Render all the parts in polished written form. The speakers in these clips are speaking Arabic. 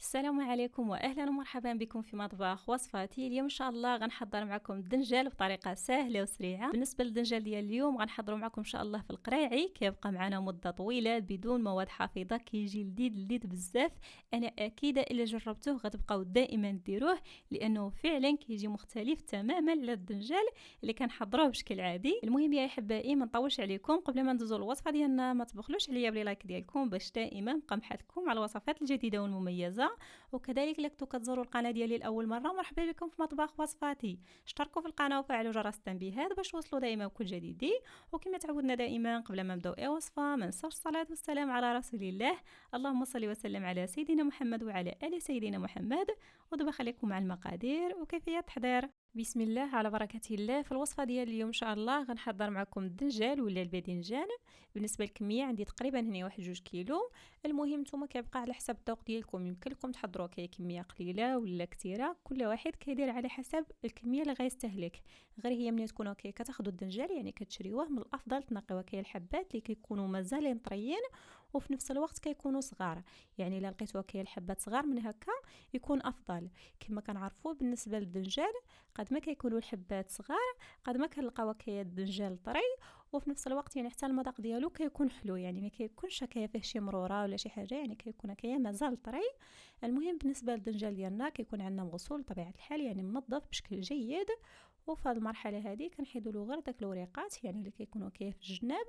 السلام عليكم واهلا ومرحبا بكم في مطبخ وصفاتي. اليوم ان شاء الله غنحضر معكم الدنجال بطريقه سهله وسريعه. بالنسبه للدنجال ديال اليوم غنحضروا معكم ان شاء الله في القراعي، كيبقى معنا مده طويله بدون مواد حافظه، كيجي لذيذ بزاف. انا اكيده الا جربتوه غتبقاو دائما ديروه، لانه فعلا كيجي مختلف تماما على الدنجال اللي كنحضروه بشكل عادي. المهم يا احبائي ما نطولش عليكم، قبل ما ندوزو الوصفه ديالنا ما تبخلوش عليا بلي لايك ديالكم باش دائما نبقى محالكم على الوصفات الجديده والمميزه. وكذلك لك كتزوروا القناه ديالي لاول مره، مرحبا بكم في مطبخ وصفاتي. اشتركوا في القناه وفعلوا جرس التنبيهات باش توصلوا دائما بكل جديد. وكما تعودنا دائما قبل ما نبداو اي وصفه ما ننساوش الصلاه والسلام على رسول الله. اللهم صل وسلم على سيدنا محمد وعلى ال سيدنا محمد. ودابا خليكم مع المقادير وكيفيه التحضير. بسم الله على بركه الله. في الوصفه ديال اليوم ان شاء الله غنحضر معكم الدنجال ولا الباذنجان. بالنسبه للكميه عندي تقريبا هنا 1 كيلو. المهم نتوما كيبقى على حسب الذوق ديالكم، يمكن لكم تحضروا كميه قليله ولا كثيره، كل واحد كيدير على حسب الكميه اللي غيستهلك. غير هي ملي تكونوا كتاخذوا الدنجال يعني كتشريوه، من الافضل تنقيوه الحبات اللي كيكونوا مازالين طريين وفي نفس الوقت كيكونوا صغار. يعني الا لقيتوها الحبات صغار من هكا يكون افضل. كما كنعرفوا بالنسبه للدنجال قد ما كيكونوا الحبات صغار قد ما كنلقاو الدنجال طري، وفي نفس الوقت يعني حتى المذاق ديالو كيكون حلو، يعني ما كيكونش فيه شي مروره ولا شي حاجه، يعني كيكون مازال طري. المهم بالنسبه للدنجال ديالنا كيكون عندنا مغسول بطبيعه الحال، يعني منظف بشكل جيد. وفي هذه المرحله هذه كنحيدوا له غير داك الوريقات يعني اللي كيكونوا في الجناب،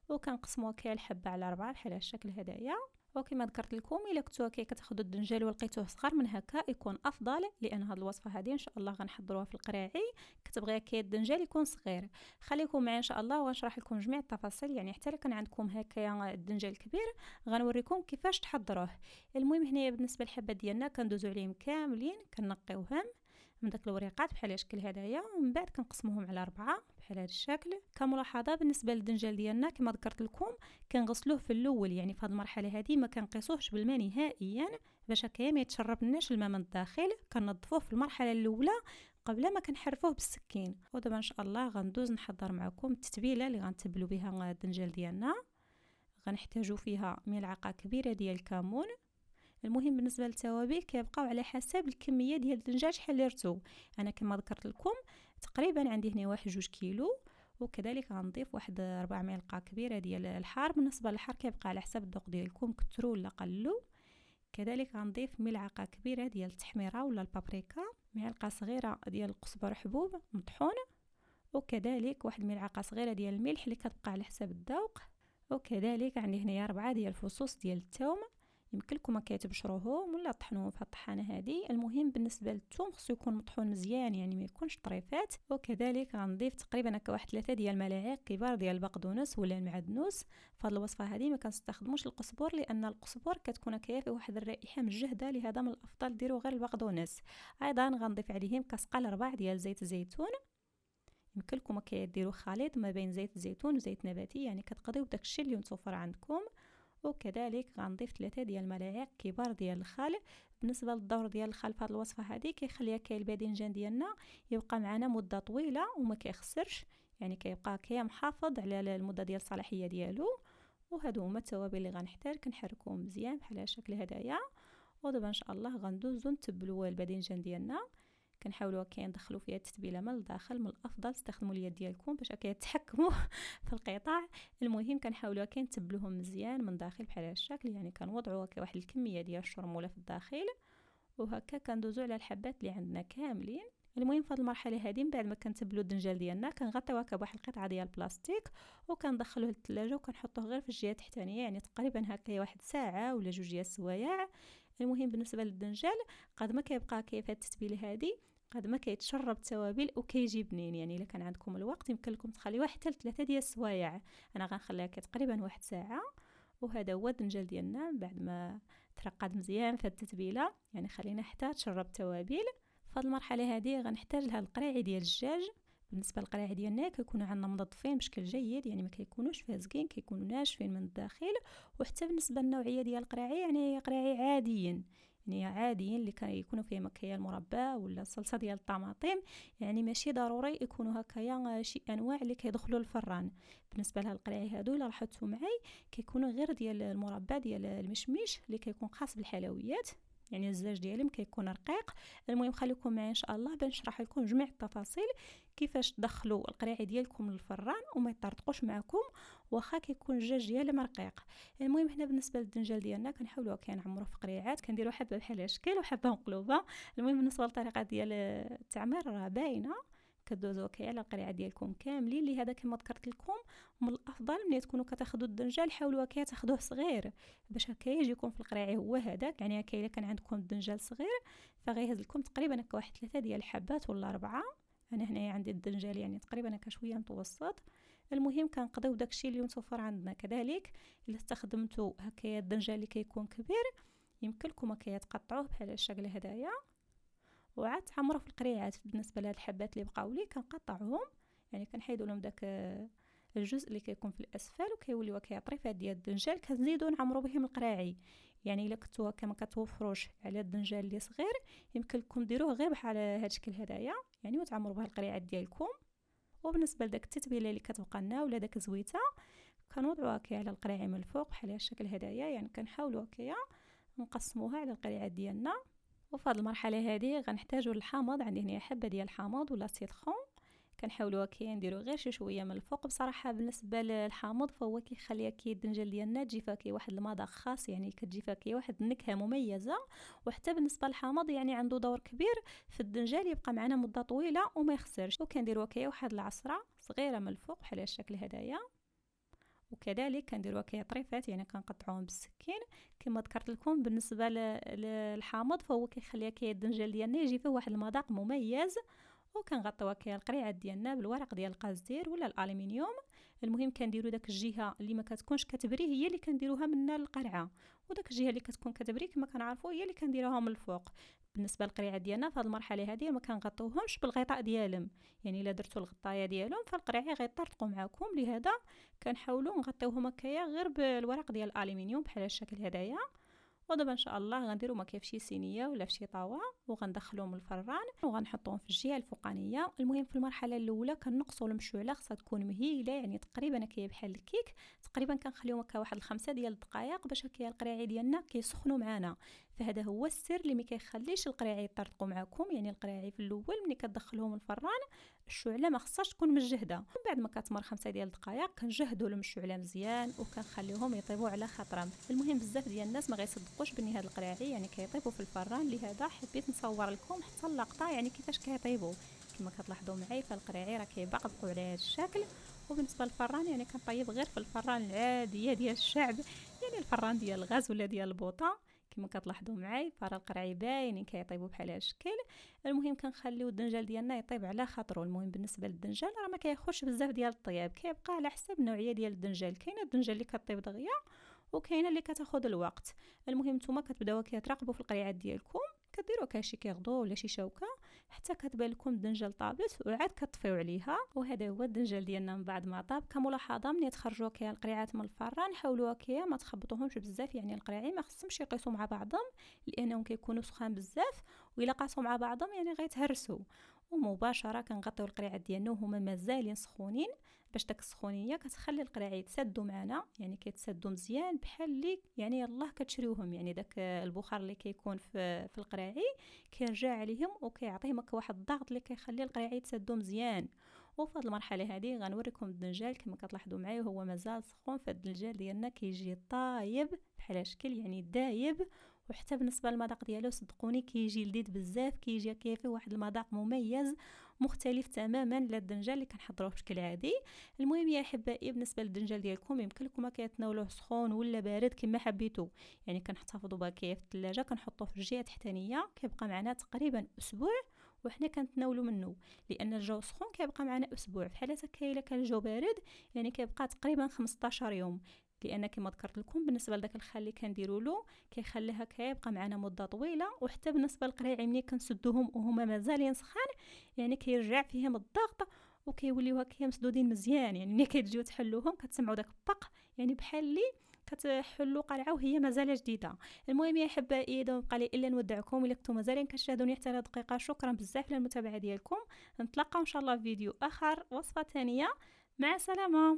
وكنقسموا الحبه على 4 بحال الشكل هدايا. وكما ذكرت لكم الا كنتو كتاخذوا الدنجال ولقيتوه صغار من هكا يكون افضل، لان هذه الوصفه هذه ان شاء الله غنحضروها في القراعي كتبغي الدنجال يكون صغير. خليكم معي ان شاء الله ونشرح لكم جميع التفاصيل، يعني حتى كان عندكم هكا الدنجال كبير غنوريكم كيفاش تحضروه. المهم هنايا بالنسبه للحبات ديالنا كندوزو عليهم كاملين كنقيوهم من داك الوريقات بحال الشكل هدايا، ومن بعد كنقسموهم على 4 بحال هذا الشكل. كملاحظه بالنسبه للدنجال ديالنا كما ذكرت لكم كنغسلوه في الاول، يعني في هذه المرحله هذه ما كنقيسوهش بالماء نهائيا باش هكايا ما يتشربناش الماء من الداخل. كنظفوه في المرحله الاولى قبل ما كنحرفوه بالسكين. ودابا ان شاء الله غندوز نحضر معكم التتبيله اللي غنتبلوا بها الدنجال ديالنا. غنحتاجوا فيها ملعقه كبيره ديال الكمون. المهم بالنسبه للتوابل كيبقاو على حسب الكميه ديال الدنجال شحال درتو. انا كما ذكرت لكم تقريبا عندي هنا 1 كيلو، وكذلك غنضيف واحد 4 ملعقه كبيره ديال الحار. بالنسبه للحار كيبقى على حسب الذوق ديالكم، كثروا ولا قلوا. كذلك غنضيف ملعقه كبيره ديال التحميره ولا البابريكا، معلقه صغيره ديال القزبر حبوب مطحون، وكذلك واحد ملعقه صغيره ديال الملح اللي كتبقى على حسب الذوق. وكذلك عندي هنا 4 ديال الفصوص ديال الثوم، يمكن لكم كتبشروهم ولا طحنوهم في الطحانه هذه. المهم بالنسبه للثوم خصو يكون مطحون مزيان، يعني ما يكونش طريفات. وكذلك غنضيف تقريبا هكا واحد 3 ديال الملاعق كبار ديال البقدونس ولا المعدنوس. في هذه الوصفه هذه ما كنستخدموش القزبر، لان القزبر كتكون فيه واحد الرائحه مجهده، لهذا من الافضل ديروا غير البقدونس. ايضا غنضيف عليهم كسقال 4 ديال زيت الزيتون. يمكن لكم ديروا خليط ما بين زيت الزيتون وزيت نباتي، يعني كتقضيو داكشي اللي متوفر عندكم. وكذلك غنضيف 3 ديال الملاعق كبار ديال الخل. بالنسبه للدور ديال الخل في هذه الوصفه هذه كيخليها الباذنجان ديالنا يبقى معنا مده طويله وما كيخسرش، يعني كيبقى محافظ على المده ديال الصلاحيه ديالو. وهادو هما التوابل اللي غنحتاج. كنحركوهم مزيان بحال هالشكل هدايا. ودابا ان شاء الله غندوزو نتبلوا الباذنجان ديالنا. كنحاولوا ندخلوا فيها التتبيله من الداخل، من الافضل تستخدموا اليد ديالكم باش تحكموا في القطع. المهم كنحاولوا نتبلوهم مزيان من الداخل بحال هذا الشكل، يعني كنوضعوا واحد الكميه ديال الشرموله في الداخل، وهكا كندوزوا على الحبات اللي عندنا كاملين. المهم في هذه المرحله هذه من بعد ما كنتبلوا الدنجال ديالنا كنغطيوه بواحد القطعه ديال البلاستيك وكندخلوه للثلاجه، وكنحطوه غير في الجهه التحتانيه، يعني تقريبا هكا واحد ساعه ولا 2 ديال السوايع. المهم بالنسبه للدنجال قد ما كيبقى كيف التتبيله هذه قد ما كيتشرب التوابل وكيجي بنين. يعني الا كان عندكم الوقت يمكن لكم تخليوه حتى ل3 ديال السوايع، انا غنخليها تقريبا واحد ساعه. وهذا هو الدنجال ديالنا بعد ما ترقد مزيان في التتبيله، يعني خلينا حتى تشرب التوابل. في هذه المرحله هذه غنحتاج لها القراعي ديال الدجاج. بالنسبه للقراعي ديالنا كيكونوا عندنا منظفين بشكل جيد، يعني ما كيكونوش فازقين، كيكونوا ناشفين من الداخل. وحتى بالنسبه للنوعيه ديال القراعي يعني قراعي عاديين، يعني عاديين اللي كيكونوا فيه مكيال المربى ولا الصلصه ديال الطماطم، يعني ماشي ضروري يكونوا هكايا شي انواع اللي كيدخلوا الفران. بالنسبه لها القراعي هادو الا لاحظتوا معي كيكونوا غير ديال المربى ديال المشمش اللي كيكون خاص بالحلويات، يعني الزاج ديالي كيكون رقيق. المهم خليكم معايا ان شاء الله باش نشرح لكم جميع التفاصيل كيفاش تدخلوا القريعي ديالكم للفران وما يطرطقوش معكم واخا كيكون الدجاج ديالي مرقيق. المهم هنا بالنسبه للدنجال ديالنا كنحاولوا كنعمروه في قريعات، كنديروا حبه بحال هاشكل وحبه مقلوبه. المهم بالنسبه للطريقه ديال التعمير راه باينه، كدوزوا على القريعه ديالكم كاملين. لهذا كما ذكرت لكم من الافضل ملي تكونوا كتاخذوا الدنجال حاولوا تاخذوه صغير باش هكا يجيكم في القريعي هو هذاك. يعني هكا الا كان عندكم الدنجال صغير فغيهز لكم تقريبا هكا واحد 3 ديال الحبات ولا 4. انا هنايا عندي الدنجال يعني تقريبا هكا شويه متوسط. المهم كنقضيو داكشي اللي متوفر عندنا. كذلك الا استخدمتوا هكايا الدنجال اللي كيكون كبير يمكن لكم هكايا تقطعوه بحال الشكل هدايا وعاد تعمروا في القريعات. بالنسبه لهاد الحبات اللي بقاو لي كنقطعهم، يعني كنحيدوا لهم داك الجزء اللي كيكون في الاسفل وكيوليو طريفات ديال الدنجال كنزيدوا نعمروا بهم القراعي. يعني الا كنتو هكا ما كتوفروش على الدنجال اللي صغير يمكن لكم ديروه غير بحال هاد الشكل هدايا يعني وتعمروا به القريعات ديالكم. وبالنسبه لداك التتبيله اللي كتبقى لنا ولا داك الزويته كنوضعوها هكا على القراعي من الفوق بحال الشكل هدايا. يعني كنحاولوا هكايا نقسموها على القريعات ديالنا. وفي هذه المرحله هذه غنحتاجوا الحامض. عندي هنا حبه ديال الحامض ولا سيتخون، كنحاولوا نديروا غير شي شويه من الفوق. بصراحه بالنسبه للحامض فهو كيخلي الدنجال ديالنا تجي فيها واحد المذاق خاص، يعني كتجي فيها واحد النكهه مميزه. وحتى بالنسبه للحامض يعني عنده دور كبير في الدنجال يبقى معنا مده طويله وما يخسرش. وكنديروا واحد العصره صغيره من الفوق بحال الشكل هدايا. وكذلك كنديروا طريفات يعني كنقطعوهم بالسكين. كما ذكرت لكم بالنسبه للحامض فهو كيخلي الدنجال ديالنا يجي فيه واحد المذاق مميز. وكنغطيوها القريعات ديالنا بالورق ديال القصدير ولا الالومنيوم. المهم كنديروا داك الجهه اللي ما كتكونش كتبري هي اللي كنديروها من القرعه، وداك الجهه اللي كتكون كتبري كما كنعرفوا هي اللي كنديروها من الفوق. بالنسبه للقريعات ديالنا في هذه المرحله هذه ما كنغطيوهمش بالغطاء ديالهم، يعني الا درتوا الغطايه ديالهم فالقريعه غيطرطقوا معكم. لهذا كنحاولوا نغطيوهم هكايا غير بالورق ديال الالومنيوم بحال الشكل هدايا. ودابا ان شاء الله غنديروا مكيف شي صينيه ولا في شي طاوه وغندخلوهم الفران وغنحطوهم في الجهه الفوقانيه. المهم في المرحله الاولى كنقصوا المشعله خاصها تكون مهيله، يعني تقريبا هكايا بحال الكيك. تقريبا كنخليهم هكا واحد 5 ديال الدقائق باش هكايا القريعي ديالنا كيسخنوا معنا. فهذا هو السر اللي ما كيخليش القريعي يطرطقوا معكم. يعني القريعي في الاول ملي كتدخلوهم الفران الشعله ما خصهاش تكون مجهده. من بعد ما كتمر 5 ديال الدقائق كنجهدوا لهم الشعله مزيان وكنخليهم يطيبوا على خاطرهم. المهم بزاف ديال الناس ما غيصدقوش بان هاد القراعي يعني كيطيبوا في الفران. لهذا حبيت نصور لكم حتى اللقطه يعني كيفاش كيطيبوا. كما كتلاحظوا معي فالقراعي راه كيبقبقوا على هذا الشكل. وبالنسبه للفران يعني كنطيب غير في الفران العاديه ديال الشعب، يعني الفران ديال الغاز ولا ديال البوطه. كما كتلاحظوا معي فرا القرعي باينين كيطيبوا بحال هذا الشكل. المهم كنخليو الدنجال ديالنا يطيب على خاطرو. المهم بالنسبه للدنجال راه ما كياخذش بزاف ديال الطياب، كيبقى على حسب النوعيه ديال الدنجال. كاينه الدنجال اللي كطيب دغيا وكاينه اللي كتاخذ الوقت. المهم نتوما كتبداو كتراقبوا في القريعات ديالكم، كديروا شي كيغضو ولا شي شوكه حتى كتبان لكم الدنجال طابت وعاد كطفيو عليها. وهذا هو الدنجال ديالنا من بعد ما طاب. كملاحظه ملي تخرجوا القريعات من الفران حاولوا ما تخبطوهمش بزاف، يعني القراعي ما خصهمش يقيسوا مع بعضهم لانهم كيكونوا سخان بزاف والا قاسوا مع بعضهم يعني غيتهرسوا. ومباشره كنغطيو القريعات ديالنا وهما مازالين سخونين باش داك السخونيه كتخلي القراعي يتسدوا معنا، يعني كيتسدوا مزيان بحال اللي يعني يلاه كتشريوهم. يعني داك البخار اللي كيكون في القراعي كيرجع عليهم وكيعطيهم واحد الضغط اللي كيخلي القراعي يتسدوا مزيان. وفي هذه المرحله هذه غنوريكم الدنجال كما كتلاحظوا معايا هو مازال سخون. فالدنجال ديالنا كيجي طايب بحال هالشكل يعني دايب. وحتى بالنسبه للمذاق ديالو صدقوني كيجي لذيذ بزاف، كيجي فيه واحد المذاق مميز مختلف تماما للدنجال اللي كنحضروه بشكل عادي. المهم يا احبائي بالنسبه للدنجال ديالكم يمكن لكم كتناولوه سخون ولا بارد كما حبيتوا، يعني كنحتفظوا به في الثلاجه كنحطوه في الجهه التحتانيه كيبقى معنا تقريبا اسبوع وحنا كنتناولوا منه، لان الجو سخون كيبقى معنا اسبوع. بحال هكا الا كان الجو بارد يعني كيبقى تقريبا 15 يوم، لان كما ذكرت لكم بالنسبه لذاك الخل اللي كنديروا له كيخليها كيبقى معنا مده طويله. وحتى بالنسبه للقراعي ملي كنسدوهم وهما مازالين سخان يعني كيرجع فيهم الضغط وكيوليو مسدودين مزيان. يعني ملي كتجيو تحلوهم كتسمعوا داك الطق يعني بحال اللي كتحلوا قرعه وهي مازال جديده. المهم يا احبائي دابا بقى لي الا نودعكم. الا كنتم مازالين كتشاهدوني حتى لدقيقه شكرا بزاف للمتابعه ديالكم. نتلاقاو ان شاء الله في فيديو اخر وصفه ثانيه. مع السلامه.